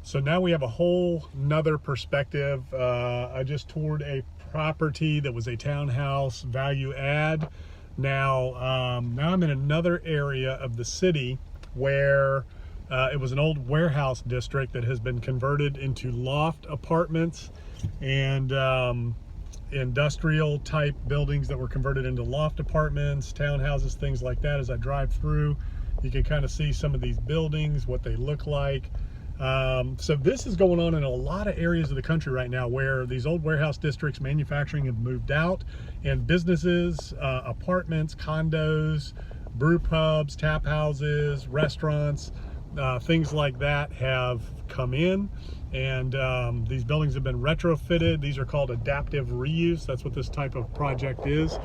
So now we have a whole nother perspective. I just toured a property that was a townhouse value add. Now I'm in another area of the city where it was an old warehouse district that has been converted into loft apartments and industrial type buildings that were converted into loft apartments, townhouses, things like that. As I drive through, you can kind of see some of these buildings, what they look like. So this is going on in a lot of areas of the country right now where these old warehouse districts, manufacturing have moved out, and businesses, apartments, condos, brew pubs, tap houses, restaurants, things like that have come in, and these buildings have been retrofitted. These are called adaptive reuse. That's what this type of project is.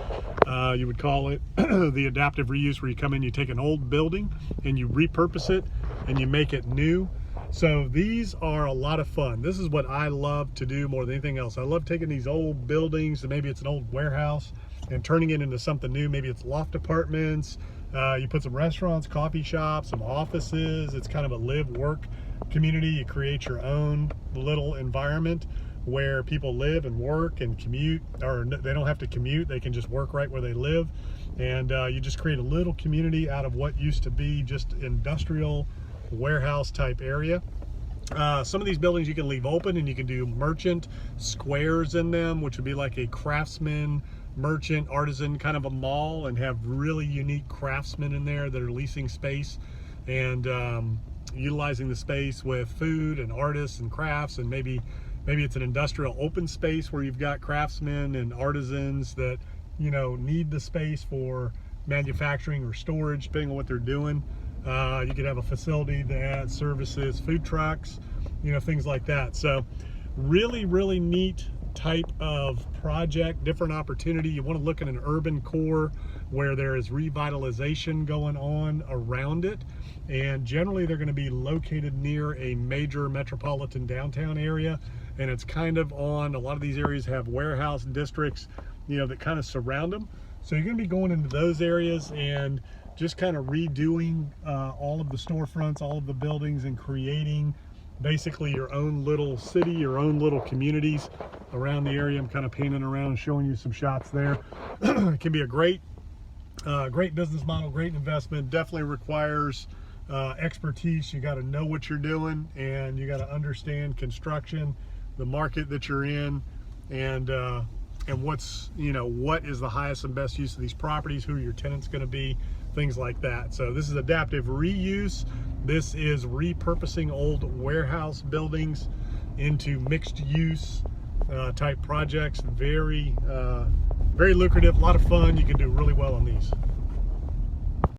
You would call it the adaptive reuse, where you come in, you take an old building and you repurpose it and you make it new. So these are a lot of fun. This is what I love to do more than anything else. I love taking these old buildings, and maybe it's an old warehouse, and turning it into something new. Maybe it's loft apartments. You put some restaurants, coffee shops, some offices. It's kind of a live-work community. You create your own little environment where people live and work and commute, or they don't have to commute. They can just work right where they live. And you just create a little community out of what used to be just industrial warehouse type area. Some of these buildings you can leave open, and you can do merchant squares in them, which would be like a craftsman, merchant, artisan kind of a mall, and have really unique craftsmen in there that are leasing space and utilizing the space with food and artists and crafts. And maybe it's an industrial open space where you've got craftsmen and artisans that, you know, need the space for manufacturing or storage, depending on what they're doing. You could have a facility that services food trucks, you know, things like that. So really, really neat type of project, different opportunity. You want to look at an urban core where there is revitalization going on around it. And generally they're going to be located near a major metropolitan downtown area. And it's kind of on, a lot of these areas have warehouse districts, you know, that kind of surround them. So you're going to be going into those areas and just kind of redoing all of the storefronts, all of the buildings, and creating basically your own little city, your own little communities around the area. I'm kind of painting around and showing you some shots there. It can be a great business model, great investment. Definitely requires expertise. You got to know what you're doing, and you got to understand construction, the market that you're in, and what's, you know, what is the highest and best use of these properties, who are your tenants going to be, things like that. So this is adaptive reuse. This is repurposing old warehouse buildings into mixed use type projects. Very lucrative, a lot of fun. You can do really well on these.